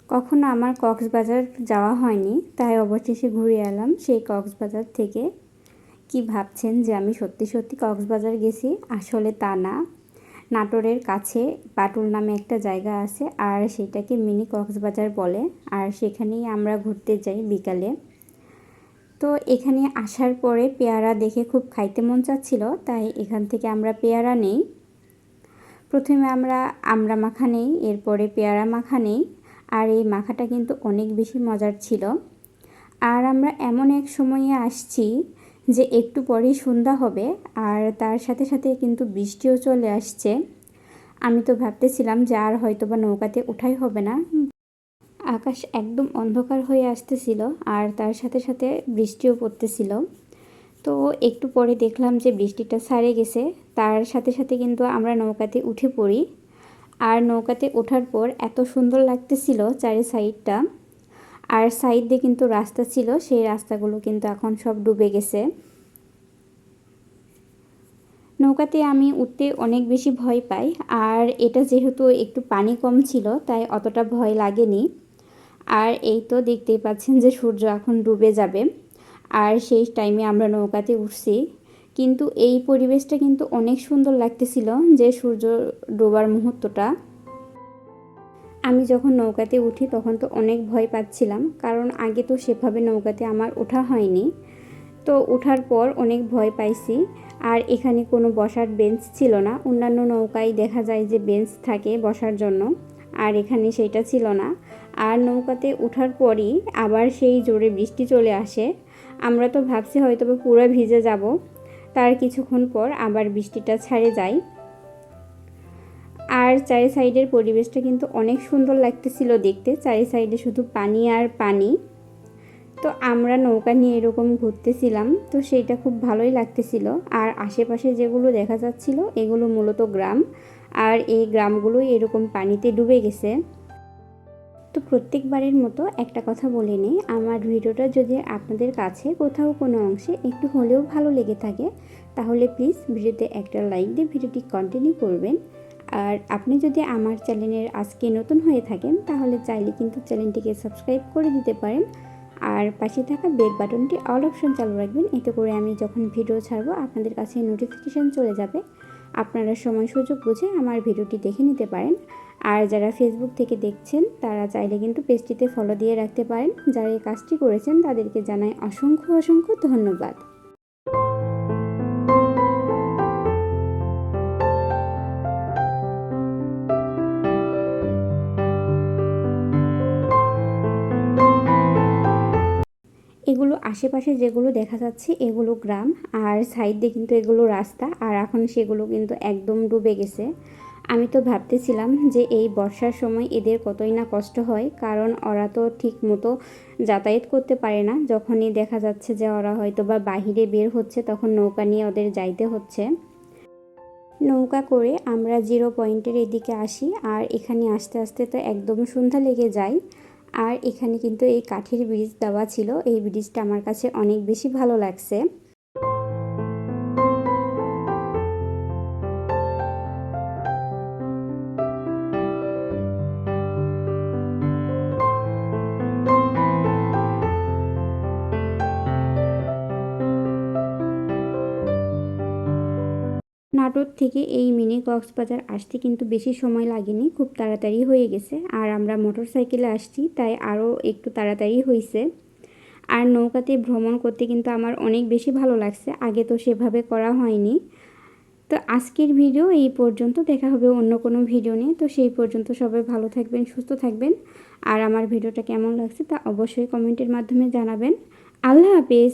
কখনো আমার কক্সবাজার যাওয়া হয়নি, তাই অবশেষে ঘুরে এলাম সেই কক্সবাজার থেকে। কি ভাবছেন যে আমি সত্যি সত্যি কক্সবাজার গেছি? আসলে তা না। নাটোরের কাছে পাটুল নামে একটা জায়গা আছে, আর সেটাকে মিনি কক্সবাজার বলে। আর সেখানেই আমরা ঘুরতে যাই বিকালে। তো এখানে আসার পরে পেয়ারা দেখে খুব খাইতে মন চাচ্ছিল, তাই এখান থেকে আমরা পেয়ারা নেই। প্রথমে আমরা আমড়া মাখা নেই, এরপরে পেয়ারা মাখা নেই। আর এই মাখাটা কিন্তু অনেক বেশি মজার ছিল। আর আমরা এমন এক সময়ে আসছি যে একটু পরেই সন্ধ্যা হবে, আর তার সাথে সাথে কিন্তু বৃষ্টিও চলে আসছে। আমি তো ভাবতেছিলাম যে আর হয়তোবা নৌকাতে ওঠাই হবে না। আকাশ একদম অন্ধকার হয়ে আসতেছিল, আর তার সাথে সাথে বৃষ্টিও পড়তেছিল। তো একটু পরে দেখলাম যে বৃষ্টিটা সারে গেছে, তার সাথে সাথে কিন্তু আমরা নৌকাতে উঠে পড়ি। আর নৌকাতে ওঠার পর এত সুন্দর লাগতেছিল চারি সাইডটা। আর সাইড দিয়ে কিন্তু রাস্তা ছিল, সেই রাস্তাগুলো কিন্তু এখন সব ডুবে গেছে। নৌকাতে আমি উঠতে অনেক বেশি ভয় পাই, আর এটা যেহেতু একটু পানি কম ছিল তাই অতটা ভয় লাগেনি। আর এই তো দেখতেই পাচ্ছেন যে সূর্য এখন ডুবে যাবে, আর সেই টাইমে আমরা নৌকাতে উঠছি। কিন্তু এই পরিবেশটা কিন্তু অনেক সুন্দর লাগতেছিল, যে সূর্য ডোবার মুহূর্তটা। আমি যখন নৌকাতে উঠি তখন তো অনেক ভয় পাচ্ছিলাম, কারণ আগে তো সেভাবে নৌকাতে আমার ওঠা হয়নি। তো ওঠার পর অনেক ভয় পাইছি। আর এখানে কোনো বসার বেঞ্চ ছিল না। অন্যান্য নৌকায় দেখা যায় যে বেঞ্চ থাকে বসার জন্য, আর এখানে সেটা ছিল না। আর নৌকাতে ওঠার পরই আবার সেই জোরে বৃষ্টি চলে আসে। আমরা তো ভাবছি হয়তো বা পুরো ভিজে যাব। তার কিছুক্ষণ পর আবার বৃষ্টিটা ছেড়ে যায়। আর চারি সাইডের পরিবেশটা কিন্তু অনেক সুন্দর লাগতেছিল দেখতে। চারি সাইডে শুধু পানি আর পানি। তো আমরা নৌকা নিয়ে এরকম ঘুরতেছিলাম, তো সেইটা খুব ভালোই লাগতেছিল। আর আশেপাশে যেগুলো দেখা যাচ্ছিল এগুলো মূলত গ্রাম, আর এই গ্রামগুলোই এরকম পানিতে ডুবে গেছে। তো প্রত্যেকবারের মতো একটা কথা বলে নিই, আমার ভিডিওটা যদি আপনাদের কাছে কোথাও কোনো অংশে একটু হলেও ভালো লেগে থাকে, তাহলে প্লিজ ভিডিওতে একটা লাইক দিয়ে ভিডিওটি কন্টিনিউ করবেন। আর আপনি যদি আমার চ্যানেলের আজকে নতুন হয়ে থাকেন, তাহলে চাইলে কিন্তু চ্যানেলটিকে সাবস্ক্রাইব করে দিতে পারেন। আর পাশে থাকা বেল বাটনটি অল অপশন চালু রাখবেন, এতে করে আমি যখন ভিডিও ছাড়বো আপনাদের কাছে নোটিফিকেশান চলে যাবে। আপনারা সময় সুযোগ বুঝে আমার ভিডিওটি দেখে নিতে পারেন। আর যারা ফেসবুক থেকে দেখছেন তারা চাইলে কিন্তু পেজটিতে ফলো দিয়ে রাখতে পারেন। যারা এই কাজটি করেছেন তাদেরকে জানাই অসংখ্য অসংখ্য ধন্যবাদ। এগুলো আশেপাশে যেগুলো দেখা যাচ্ছে এগুলো গ্রাম, আর সাইড দিয়ে কিন্তু এগুলো রাস্তা। আর এখন সেগুলো কিন্তু একদম ডুবে গেছে। আমি তো ভাবতেছিলাম যে এই বর্ষার সময় এদের কতই না কষ্ট হয়, কারণ ওরা তো ঠিক মতো যাতায়াত করতে পারে না। যখনই দেখা যাচ্ছে যে ওরা হয়তো বা বাহিরে বের হচ্ছে, তখন নৌকা নিয়ে ওদের যাইতে হচ্ছে। নৌকা করে আমরা জিরো পয়েন্টের এদিকে আসি, আর এখানে আস্তে আস্তে তো একদম সন্ধ্যা লেগে যায়। আর এখানে কিন্তু এই কাঠের ব্রিজ দেওয়া ছিল, এই ব্রিজটা আমার কাছে অনেক বেশি ভালো লাগছে। নাটোর থেকে এই মিনি কক্সবাজার আসতে কিন্তু বেশি সময় লাগেনি, খুব তাড়াতাড়ি হয়ে গেছে। আর আমরা মোটর সাইকেলে আসছি, তাই আরও একটু তাড়াতাড়ি হয়েছে। আর নৌকাতে ভ্রমণ করতে কিন্তু আমার অনেক বেশি ভালো লাগছে, আগে তো সেভাবে করা হয়নি। তো আজকের ভিডিও এই পর্যন্ত, দেখা হবে অন্য কোনো ভিডিও নিয়ে। তো সেই পর্যন্ত সবাই ভালো থাকবেন, সুস্থ থাকবেন। আর আমার ভিডিওটা কেমন লাগছে তা অবশ্যই কমেন্টের মাধ্যমে জানাবেন। আল্লাহ হাফেজ।